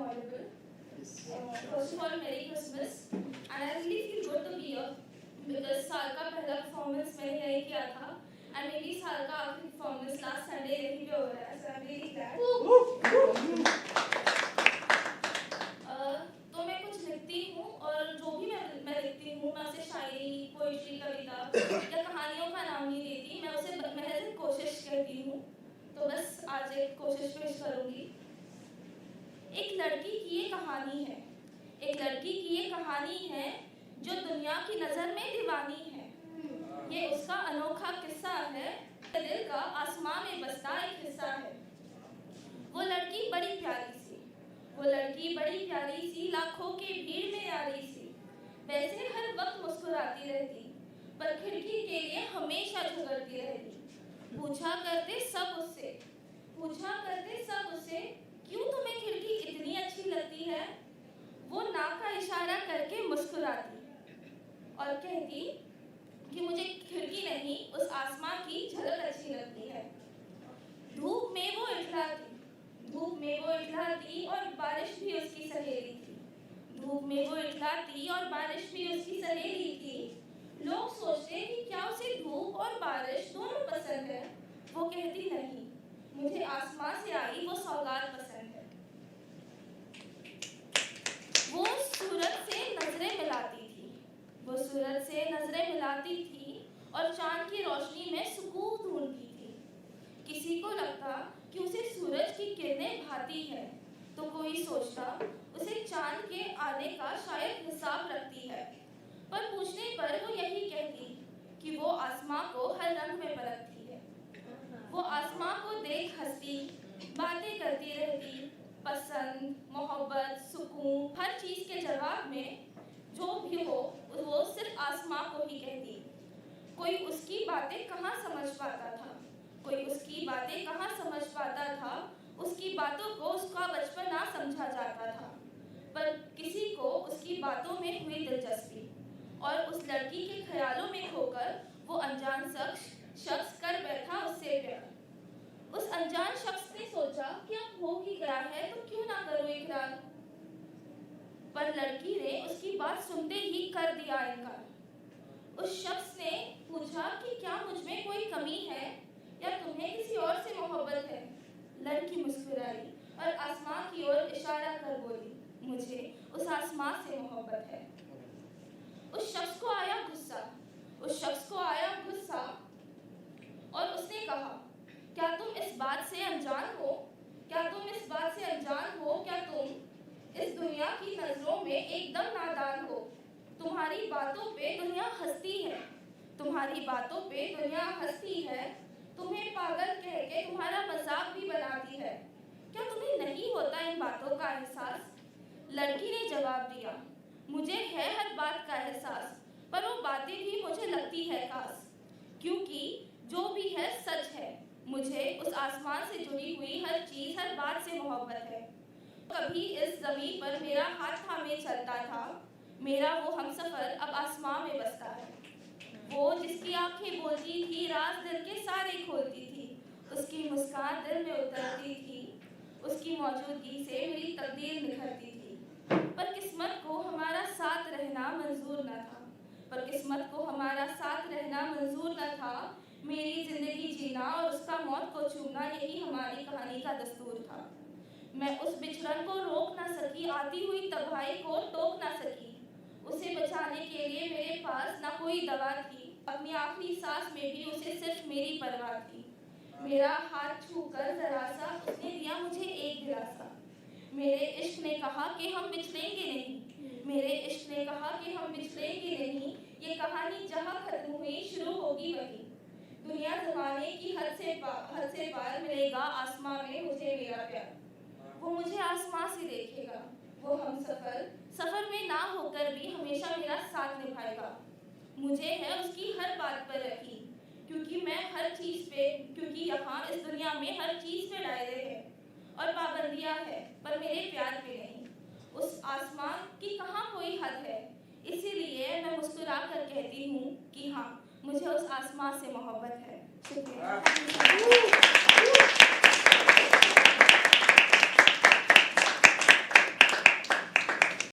audible. First of all, Merry Christmas. And I really feel good to be here because साल का पहला performance मैंने यही किया था and maybe साल का आखिरी performance last Sunday यही पे हो रहा है. So I'm really glad. तो मैं कुछ लिखती हूँ और जो भी मैं लिखती हूँ मैं उसे शायरी, पोएट्री, कविता या कहानियों का नाम नहीं देती. मैं उसे महज एक कोशिश कहती हूँ. तो बस आज एक कोशिश पेश करूँगी. एक लड़की की ये कहानी है. एक लड़की की ये कहानी है जो दुनिया की नज़र में दीवानी है. ये उसका अनोखा किस्सा है. दिल का आसमां में बसता एक हिस्सा है. वो लड़की बड़ी प्यारी सी. वो लड़की बड़ी प्यारी सी. लाखों की भीड़ में यारी सी. वैसे हर वक्त मुस्कुराती रहती पर खिड़की के लिए हमेशा झगड़ती रहती. पूछा करते सब उससे क्यों तुम्हें खिड़की इतनी अच्छी लगती है. वो नाक का इशारा करके मुस्कुराती और कहती कि मुझे खिड़की नहीं उस आसमां की झलक अच्छी लगती है. धूप में वो इठलाती और बारिश भी उसकी सहेली थी. धूप में वो इठलाती और बारिश भी उसकी सहेली थी. लोग सोचते कि क्या उसे धूप और बारिश दोनों पसंद है. वो कहती नहीं, मुझे आसमां से आई वो सौगात पसंद है. वो सूरज से नजरें मिलाती थी और चांद की रोशनी में सुकून ढूंढती थी. किसी को लगता कि उसे सूरज की किरणें भाती है तो कोई सोचता उसे चांद के आने का शायद हिसाब रखती है. पर पूछने पर वो यही कहती कि वो आसमां को हर रंग में परखती है. वो आसमां को देख हंसती, बातें करती रहती. पसंद, मोहब्बत, सुकून, हर चीज के जवाब में जो भी हो वो सिर्फ आसमां को ही कहती. कोई उसकी बातें कहाँ समझ पाता था. उसकी बातों को उसका बचपन ना समझा जाता था. पर किसी को उसकी बातों में हुई दिलचस्पी और उस लड़की के ख्यालों में खोकर वो अनजान शख्स कर बैठा उससे प्यार. उस अनजान शख्स ने सोचा कि अब हो ही गया है तो क्यों ना करो इकरार. पर लड़की ने उसकी बात सुनते ही कर दिया इनकार. उस शख्स ने पूछा कि क्या मुझ में कोई कमी है या तुम्हें किसी और से मोहब्बत है. लड़की मुस्कुराई और आसमां की ओर इशारा कर बोली, मुझे उस आसमां से मोहब्बत है. उस शख्स को आया गुस्सा और उसने कहा, क्या तुम इस बात से अनजान हो. क्या तुम इस दुनिया की नजरों में एकदम नादान हो. तुम्हारी बातों पे दुनिया हंसती है. तुम्हें पागल कह के तुम्हारा मजाक भी बनाती है. क्या तुम्हें नहीं होता इन बातों का एहसास. लड़की ने जवाब दिया, मुझे है हर बात का एहसास पर वो बातें भी मुझे लगती है खास. क्योंकि जो भी है सच है. मुझे उस आसमान से जुड़ी हुई हर चीज हर बात से मोहब्बत है. कभी इस जमीन पर मेरा हाथ थामे चलता था. मेरा वो हमसफर अब आसमां में बसता है. वो जिसकी आंखें बोलती थी राज दिल के सारे खोलती थी. उसकी मुस्कान दिल में उतरती थी. उसकी मौजूदगी से मेरी तकदीर निखरती थी. पर किस्मत को हमारा साथ रहना मंजूर न था. मेरी जिंदगी जीना और उसका मौत को छूना यही हमारी कहानी का दस्तूर था. मैं उस बिछड़न को रोक ना सकी. आती हुई तबाही को टोक ना सकी. उसे बचाने के लिए मेरे पास ना कोई दवा थी. अपनी आखिरी सांस में भी उसे सिर्फ मेरी परवाह थी. मेरा हाथ छूकर जरा सा उसने दिया मुझे एक दिलासा. मेरे इश्क ने कहा कि हम बिछड़ेंगे नहीं. ये कहानी जहाँ खत्म हुई शुरू होगी वहीं. दुनिया जमाने की हद से पार मिलेगा आसमां में मुझे मेरा प्यार. वो मुझे आसमां से देखेगा. वो हम सफर में ना होकर भी हमेशा मेरा साथ निभाएगा. मुझे है उसकी हर बात पर यकीन. क्योंकि यहाँ इस दुनिया में हर चीज पे दायरे हैं और पाबंदियां हैं पर मेरे प्यार पे नहीं. उस आसमां की कहाँ कोई हद है. इसीलिए मैं मुस्कुरा कर कहती हूँ कि हाँ मुझे उस आसमां से मोहब्बत है. शुक्रिया.